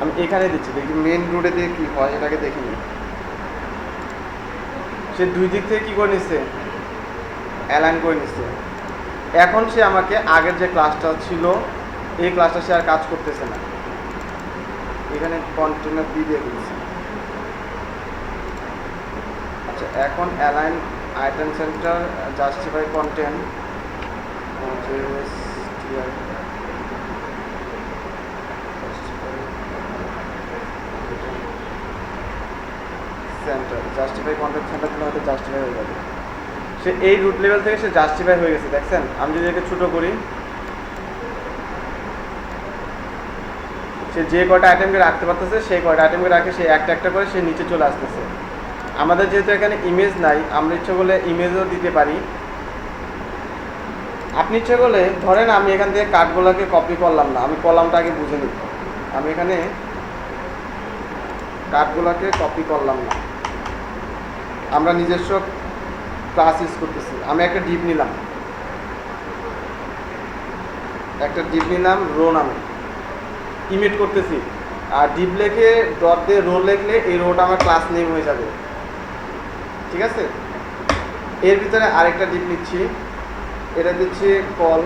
আমি এখানে দিচ্ছি। দেখি মেন রুটে দিয়ে কী হয়, এটাকে দেখে নিই। সে 2 দিক থেকে কী করে নিচ্ছে, অ্যালাইন করে নিচ্ছে। এখন সে আমাকে আগের যে ক্লাসটা ছিল এই ক্লাসটা সে আর কাজ করতেছে না। এখানে কন্টেনার দিয়ে দিচ্ছে। আচ্ছা, এখন align item centre justify content centre, justify content centre দিলে হয়তো জাস্টিফাই হয়ে যাবে। সে এই রুট লেভেল থেকে সে জাস্টিফাই হয়ে গেছে, দেখছেন? আমি যদি একে ছোটো করি, সে যে কয়টা আইটেমকে রাখতে পারতেছে সেই কয়টা আইটেমকে রাখে, সে একটা একটা করে সে নিচে চলে আসতেছে। আমাদের যেহেতু এখানে ইমেজ নাই, আমরা ইচ্ছে করলে ইমেজও দিতে পারি। আপনি ইচ্ছে করলে ধরেন আমি এখান থেকে কার্ডগুলোকে কপি করলাম না, আমি কলামটা আগে বুঝে নিব। আমি এখানে কার্ডগুলোকে কপি করলাম না, আমরা নিজস্ব ক্লাস ইউজ করতেছি। আমি একটা ডিপ নিলাম, রো নামে ইমিট করতেছি। আর ডিপ লেখে ডট দিয়ে রো লিখলে এই রোটা আমার ক্লাস নেম হয়ে যাবে, ঠিক আছে। এর ভিতরে আরেকটা ডিপ নিচ্ছি, এটা দিচ্ছি কল,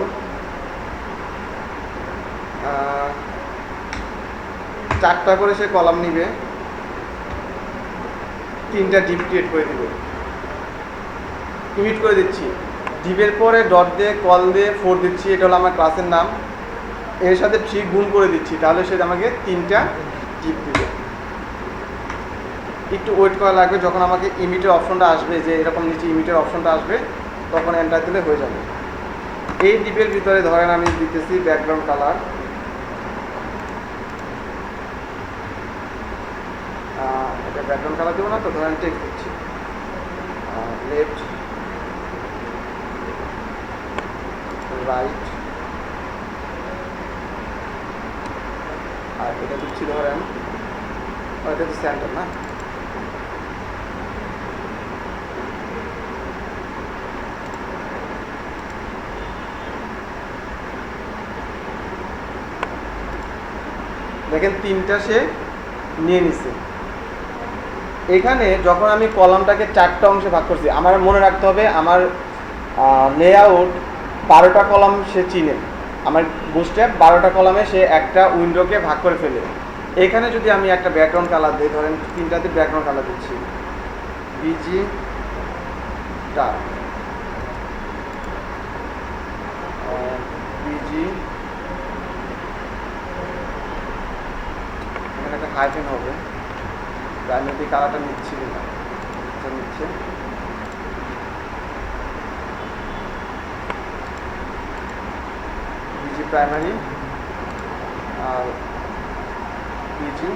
4টা করে সে কলাম নিবে, 3টা ডিপ ক্রিয়েট করে দিবে, ইমিট করে দিচ্ছি। ডিপের পরে ডট দিয়ে কল দিয়ে 4 দিচ্ছি, এটা হলো আমার ক্লাসের নাম, এর সাথে 3 গুণ করে দিচ্ছি, তাহলে সে আমাকে 3টা ডিপ দিবে। একটু ওয়েট করা লাগবে, যখন আমাকে ইমিটের অপশনটা আসবে, যে এরকম নিচে ইমিটের অপশনটা আসবে, তখন এন্টার দিলে হয়ে যাবে। এই ডিপের ভিতরে ধরেন আমি দিতেছি ব্যাকগ্রাউন্ড কালার, এটা ব্যাকগ্রাউন্ড কালার দেবো না তো, ধরেন টেক্সট দিচ্ছি, লেফট রাইট, আর এটা দিচ্ছি ধরেন, এটা তো সেন্টার না, দেখেন 3টা সে নিয়ে নিছে। এখানে যখন আমি কলামটাকে 4টা অংশে ভাগ করছি, আমার মনে রাখতে হবে আমার লেআউট 12টা কলাম সে চিনে, আমার বুস্ট্র্যাপ 12টা কলামে সে একটা উইন্ডোকে ভাগ করে ফেলে। এখানে যদি আমি একটা ব্যাকগ্রাউন্ড কালার দিই, ধরেন 3টাতে ব্যাকগ্রাউন্ড কালার দিচ্ছি, বিজি ডার্ক, বিজি, এখানে একটা হাইফেন হবে, প্রাইমারি কালারটা নিচ্ছি না, নিচ্ছে বিজি প্রাইমারি আর বিজি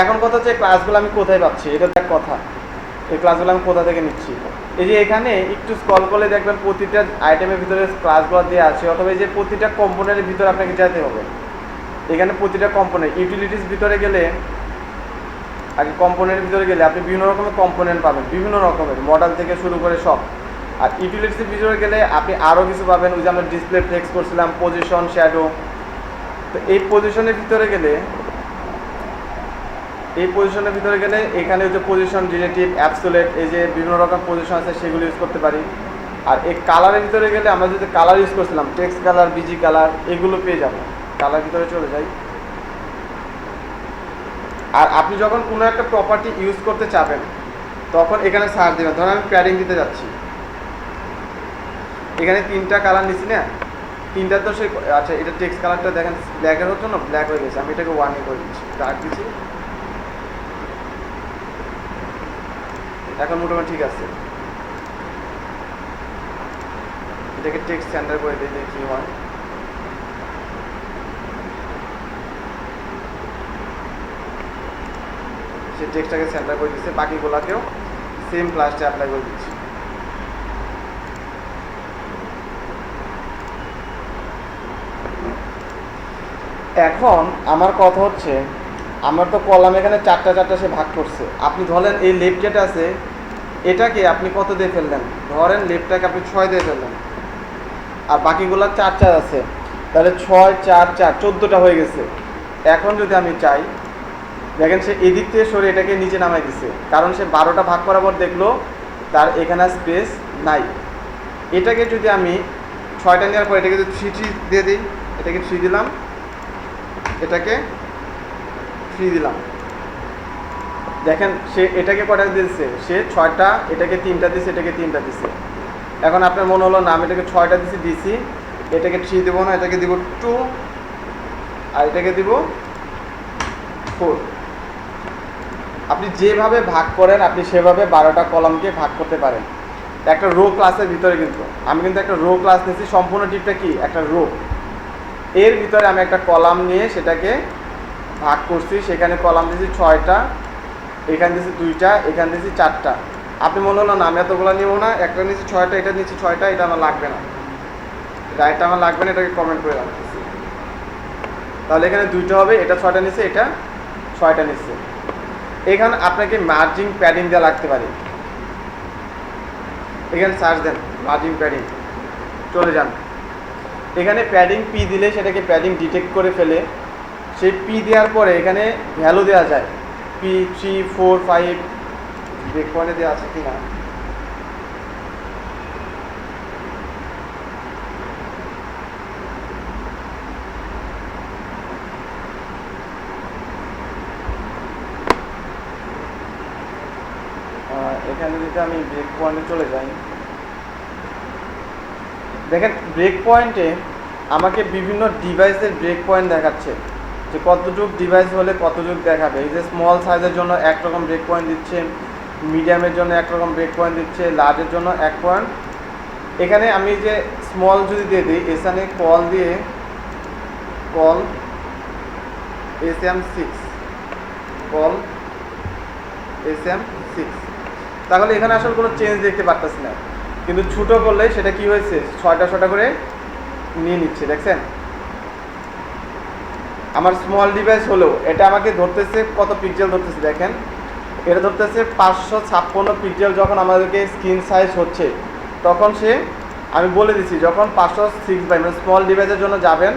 এখন কথা হচ্ছে ক্লাসগুলো আমি কোথায় পাচ্ছি, এটা দেখ কথা, এই ক্লাসগুলো আমি কোথা থেকে নিচ্ছি। এই যে এখানে একটু স্ক্রল করলে দেখবেন প্রতিটা আইটেমের ভিতরে ক্লাসগুলো দেওয়া আছে, অথবা এই যে প্রতিটা কম্পোনেন্টের ভিতরে আপনাকে যেতে হবে। এখানে প্রতিটা কম্পোনেন্ট, ইউটিলিটিস ভিতরে গেলে, আগে কম্পোনেন্টের ভিতরে গেলে আপনি বিভিন্ন রকমের কম্পোনেন্ট পাবেন, বিভিন্ন রকমের মডেল থেকে শুরু করে সব। আর ইউটিলিটিসের ভিতরে গেলে আপনি আরও কিছু পাবেন, ওই যে আমরা ডিসপ্লে ফ্লেক্স করছিলাম, পজিশন, শ্যাডো। তো এই পজিশনের ভিতরে গেলে, এখানে ওই যে পজিশন, রিলেটিভ, অ্যাবসোলেট, এই যে বিভিন্ন রকম পজিশন আছে সেগুলো ইউজ করতে পারি। আর এই কালারের ভিতরে গেলে আমরা যদি কালার ইউজ করছিলাম, টেক্সট কালার, বিজি কালার, এগুলো পেয়ে যাবো। কালার ভিতরে চলে যাই। আর আপনি যখন কোনো একটা প্রপার্টি ইউজ করতে চাবেন, তখন এখানে সার্চ দেবেন। ধরুন আমি প্যাডিং দিতে যাচ্ছি, এখানে 3টা কালার নিচ্ছি না, 3টা তো সে, আচ্ছা এটা টেক্সট কালারটা দেখেন ব্ল্যাকের হতো না, ব্ল্যাক হয়ে গেছে, আমি এটাকে 1 করে দিচ্ছি, ডার্ক দিচ্ছি, এখন মোটামুটি ঠিক আছে। এটাকে টেক্সট সেন্টার করে দিই, দেখি কি হয়। সে টেক্সটটাকে সেন্টার করে দিচ্ছে, বাকিগুলোকেও সেম ক্লাসটা অ্যাপ্লাই করে দিচ্ছি। এখন আমার কথা হচ্ছে, আমার তো কলাম এখানে 4টা সে ভাগ করছে। আপনি ধরেন এই লেফট যেটা আছে, এটাকে আপনি কত দিয়ে ফেললেন, ধরেন লেফটটাকে আপনি 6 দিয়ে ফেললেন, আর বাকিগুলো 4 আছে, তাহলে 6, 4, 4, 14টা হয়ে গেছে। এখন যদি আমি চাই, দেখেন সে এদিক থেকে সরে এটাকে নিচে নামাই দিছে, কারণ সে 12টা ভাগ করার পর দেখলো তার এখানে স্পেস নাই। এটাকে যদি আমি 6টা নেওয়ার পর এটাকে যদি 3 দিয়ে দিই, এটাকে 3 দিলাম, এটাকে 3 দিলাম, দেখেন সে এটাকে কটা দিয়েছে, সে 6টা, এটাকে 3টা দিছে, এটাকে 3টা দিছে। এখন আপনার মনে হলো না আমি এটাকে 6টা দিছি, এটাকে 3 দেবো না, এটাকে দিব 2, আর এটাকে দিব 4। আপনি যেভাবে ভাগ করেন আপনি সেভাবে 12টা কলামকে ভাগ করতে পারেন একটা রো ক্লাসের ভিতরে। কিন্তু আমি কিন্তু একটা রো ক্লাস নিয়েছি, সম্পূর্ণ টিপটা কি একটা রো, এর ভিতরে আমি একটা কলাম নিয়ে সেটাকে ভাগ করছি, সেখানে কলাম দিয়েছি 6টা, এখানে দিয়েছি 2টা, এখানে দিয়েছি 4টা। আপনি মনে হলো না আমি এতগুলো নিব না, একটা নিয়েছি 6টা, এটা নিয়েছি 6টা, এটা আমার লাগবে না, এটা আমার লাগবে না, এটাকে কমেন্ট করে রাখতেছি। তাহলে এখানে 2টা হবে, এটা 6টা নিচ্ছে, এটা 6টা নিচ্ছে। এখানে আপনাকে মার্জিং প্যাডিং দেওয়া লাগতে পারে, এখানে সার্চ দেন মার্জিং প্যাডিং, চলে যান, এখানে প্যাডিং পি দিলে সেটাকে প্যাডিং ডিটেক্ট করে ফেলে। সেই পি দেওয়ার পরে এখানে ভ্যালু দেওয়া যায়, পি 3 4 5 ব্রেক পয়েন্টে দেওয়া আছে কি না। এখানে যদি আমি ব্রেক পয়েন্টে চলে যাই, দেখেন ব্রেক পয়েন্টে আমাকে বিভিন্ন ডিভাইসের ব্রেক পয়েন্ট দেখাচ্ছে, যে কতটুক ডিভাইস হলে কতটুক দেখাবে। এই যে স্মল সাইজের জন্য একরকম ব্রেক পয়েন্ট দিচ্ছে, মিডিয়ামের জন্য একরকম ব্রেক পয়েন্ট দিচ্ছে, লার্জের জন্য এক পয়েন্ট। এখানে আমি যে স্মল যদি দিয়ে দিই, এখানে কল দিয়ে কল SM6 কল SM6, তাহলে এখানে আসলে কোনো চেঞ্জ দেখতে পারতেছি না। কিন্তু ছোটো করলে সেটা কি হয়েছে, 6টা করে নিয়ে নিচ্ছে। দেখছেন আমার স্মল ডিভাইস হলেও এটা আমাকে ধরতেছে কত পিক্সেল ধরতেছে, দেখেন এটা ধরতেছে 556 পিক্সেল। যখন আমাদেরকে স্ক্রিন সাইজ হচ্ছে তখন সে, আমি বলে দিচ্ছি যখন 506 বাই মানে স্মল ডিভাইসের জন্য যাবেন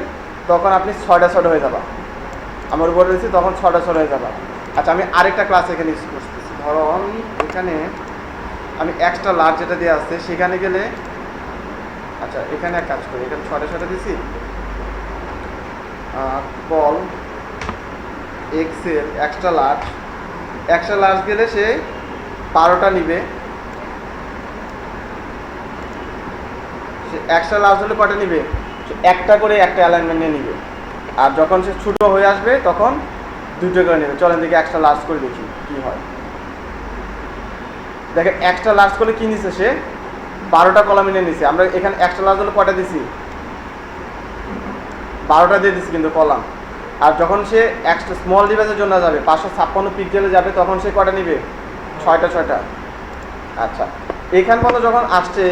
তখন আপনি 6টা হয়ে যাবা, আমার বলে দিচ্ছি তখন 6টা হয়ে যাবা। আচ্ছা আমি আরেকটা ক্লাস এখানে ইউজ করতেছি, ধরুন এখানে আমি এক্সট্রা লার্জ যেটা দেওয়া আছে সেখানে গেলে, আচ্ছা এখানে এক কাজ করি, এখানে 6টা দিছি, কল এক্সেল এক্সট্রা লার্জ গেলে সে 12টা নিবে। সে এক্সট্রা লার্জ হলে কটা নিবে, একটা করে একটা অ্যালাইনমেন্ট নিয়ে নিবে। আর যখন সে ছোটো হয়ে আসবে তখন 2টো করে নেবে। চলেন দেখি এক্সট্রা লার্জ করে দেখি কী হয়। দেখেন এক্সট্রা লার্জ করলে কী নিছে, সে 12টা কলামে নিয়ে নিছে। আমরা এখানে এক্সট্রা লার্জ হলে কটা দিছি, 12টা দিয়ে দিছি কিন্তু কলাম। আর যখন সে এক্সট্রা স্মল ডিভাইসের জন্য যাবে 556 পিক্সেলে যাবে তখন সে কটা নিবে, 6টা। আচ্ছা এখান পর্যন্ত যখন আসছে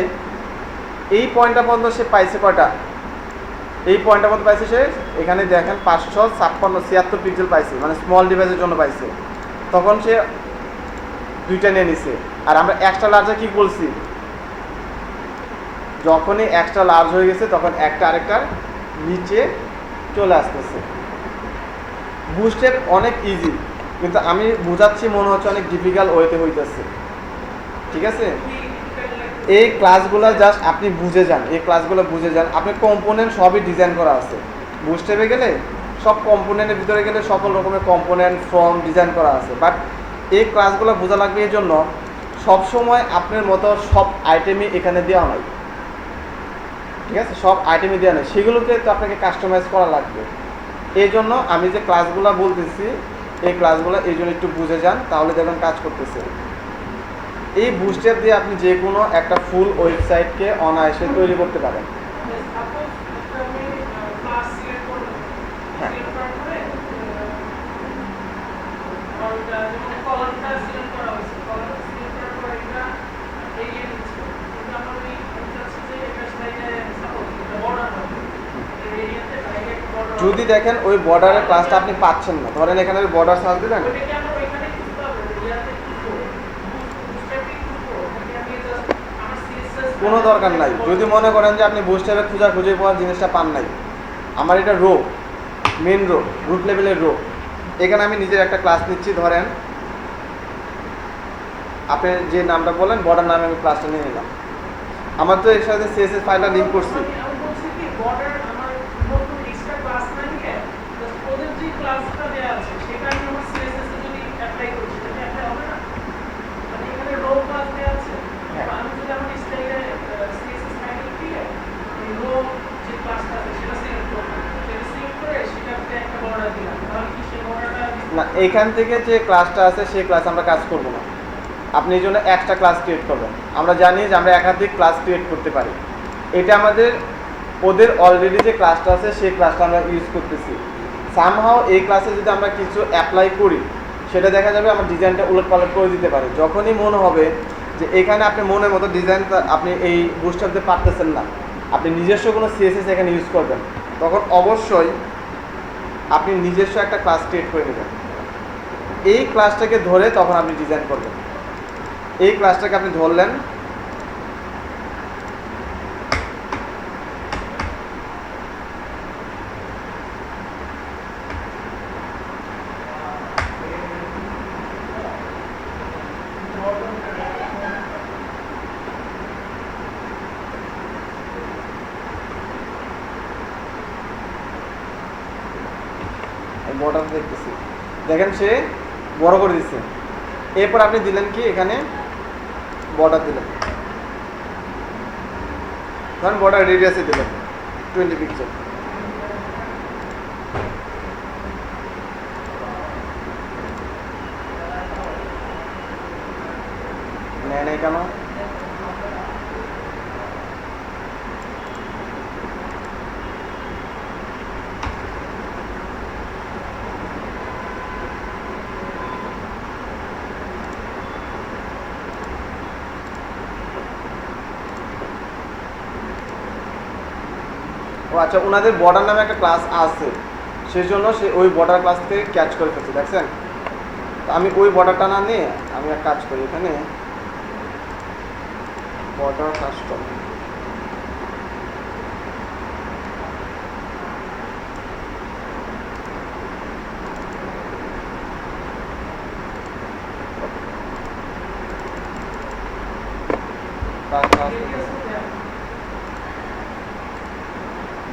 এই পয়েন্টটা পর্যন্ত সে পাইছে কয়টা, এই পয়েন্টটা পর্যন্ত পাইছে সে, এখানে দেখেন 556 পিক্সেল পাইছে, মানে স্মল ডিভাইসের জন্য পাইছে। তখন সে 2টা নিয়ে নিছে। আর আমরা এক্সট্রা লার্জে কি বলছি, যখনই এক্সট্রা লার্জ হয়ে গেছে তখন একটা আরেকটার নিচে চলে আসতেছে। বুস্টেপ অনেক ইজি, কিন্তু আমি বোঝাচ্ছি মনে হচ্ছে অনেক ডিফিকাল্ট ওয়েতে হইতেছে। ঠিক আছে, এই ক্লাসগুলো জাস্ট আপনি বুঝে যান, আপনার কম্পোনেন্ট সবই ডিজাইন করা আছে। বুস্টেপে গেলে সব কম্পোনেন্টের ভিতরে গেলে সকল রকমের কম্পোনেন্ট ফর্ম ডিজাইন করা আছে। বাট এই ক্লাসগুলো বোঝা লাগবে এই জন্য, সবসময় আপনার মতো সব আইটেমই এখানে দেওয়া নয়। ঠিক আছে, সব আইটেমই দেওয়া নেই, সেগুলোকে তো আপনাকে কাস্টমাইজ করা লাগবে। এই জন্য আমি যে ক্লাসগুলো বলতেছি, এই ক্লাসগুলো এই জন্য একটু বুঝে যান, তাহলে দেখবেন কাজ করতেছে। এই বুস্টেপ দিয়ে আপনি যে কোনো একটা ফুল ওয়েবসাইটকে অনায়াসে তৈরি করতে পারেন। যদি দেখেন ওই বর্ডারের ক্লাসটা আপনি পাচ্ছেন না, ধরেন এখানে বর্ডার সার্চ দিলেন, কোনো দরকার নাই। যদি মনে করেন যে আপনি বুস্ট্র্যাপে খুঁজে পাওয়ার জিনিসটা পান নাই, আমার এটা মেন রুট লেভেলের এখানে আমি নিজের একটা ক্লাস নিচ্ছি। ধরেন আপনি যে নামটা বলেন বর্ডার নামে আমি ক্লাসটা নিয়ে নিলাম। আমার তো এর সাথে সিএসএস ফাইলটা লিঙ্ক করছি। না, এখান থেকে যে ক্লাসটা আছে সেই ক্লাস আমরা কাজ করব না। আপনি এই জন্য একটা ক্লাস ক্রিয়েট করবেন। আমরা জানি যে আমরা একাধিক ক্লাস ক্রিয়েট করতে পারি। এটা আমাদের ওদের অলরেডি যে ক্লাসটা আছে সেই ক্লাসটা আমরা ইউজ করতেছি। সামহাও এই ক্লাসে যদি আমরা কিছু অ্যাপ্লাই করি, সেটা দেখা যাবে আমার ডিজাইনটা উলটপালট করে দিতে পারে। যখনই মনে হবে যে এখানে আপনি মনের মতো ডিজাইনটা আপনি এই বুস্টআপ দিতে পারতেছেন না, আপনি নিজস্ব কোনো সিএসএস এখানে ইউজ করবেন, তখন অবশ্যই আপনি নিজস্ব একটা ক্লাস ক্রিয়েট করে নেবেন। এই ক্লাসটাকে ধরে তখন আপনি ডিজাইন করবেন। এই ক্লাসটাকে আপনি ধরলেন, বর্ডার দেখতেছি, দেখেন সে বড় করে দিচ্ছে। এরপর আপনি দিলেন কি এখানে বর্ডার দিলেন, ধরেন বর্ডার রেডিয়াসে দিলেন 20 পিক্সেল। নেয় নাই কেন? ও আচ্ছা, ওনাদের বর্ডার নামে একটা ক্লাস আছে, সেই জন্য সে ওই বর্ডার ক্লাস থেকে ক্যাচ করে ফেলছে, দেখছেন? তো আমি ওই বর্ডারটা না নিয়ে আমি এক কাজ করি, এখানে বর্ডার কাস্টম,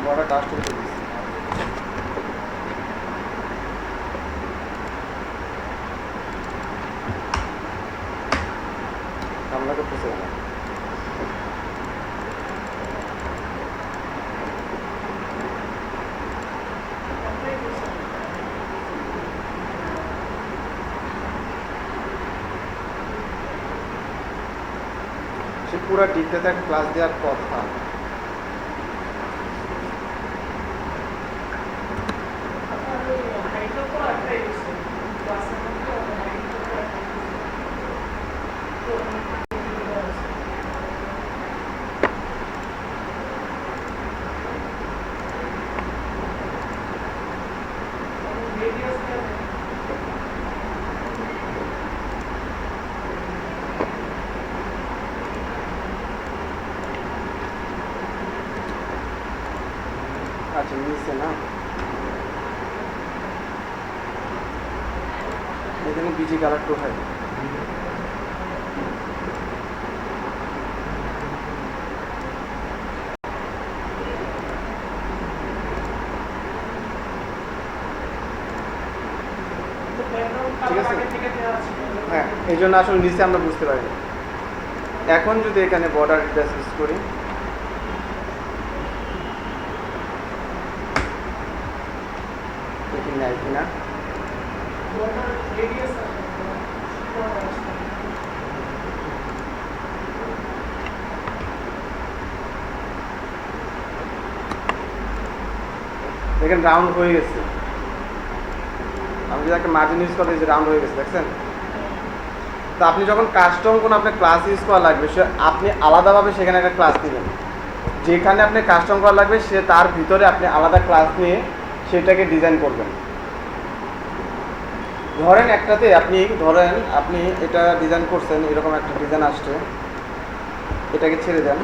বর্ডার কাস্টম দিচ্ছি। আমরা করতেছি না। সে পুরো ডিটেলস একটা ক্লাস দেওয়ার কথা। আচ্ছা, নিচে না, এখানে বিজি কালার টু হয়। ঠিক আছে, হ্যাঁ, এই জন্য আসলে নিচে আমরা বুঝতে পারিনি। এখন যদি এখানে বর্ডার রেডিয়াস ইউজ করি, দেখি নেয় কিনা। দেখেন রাউন্ড হয়ে গেছে। আমি যদি একটা মার্জিন ইউজ করি, যে রাউন্ড হয়ে গেছে, দেখছেন? তো আপনি যখন কাস্টম কোনো আপনার ক্লাস ইউজ করা লাগবে, সে আপনি আলাদাভাবে সেখানে একটা ক্লাস নেবেন। যেখানে আপনি কাস্টম করা লাগবে সে তার ভিতরে আপনি আলাদা ক্লাস নিয়ে সেটাকে ডিজাইন করবেন। ধরেন একটাতে আপনি এটা ডিজাইন করছেন, এরকম একটা ডিজাইন আসছে, এটাকে ছেড়ে দেন।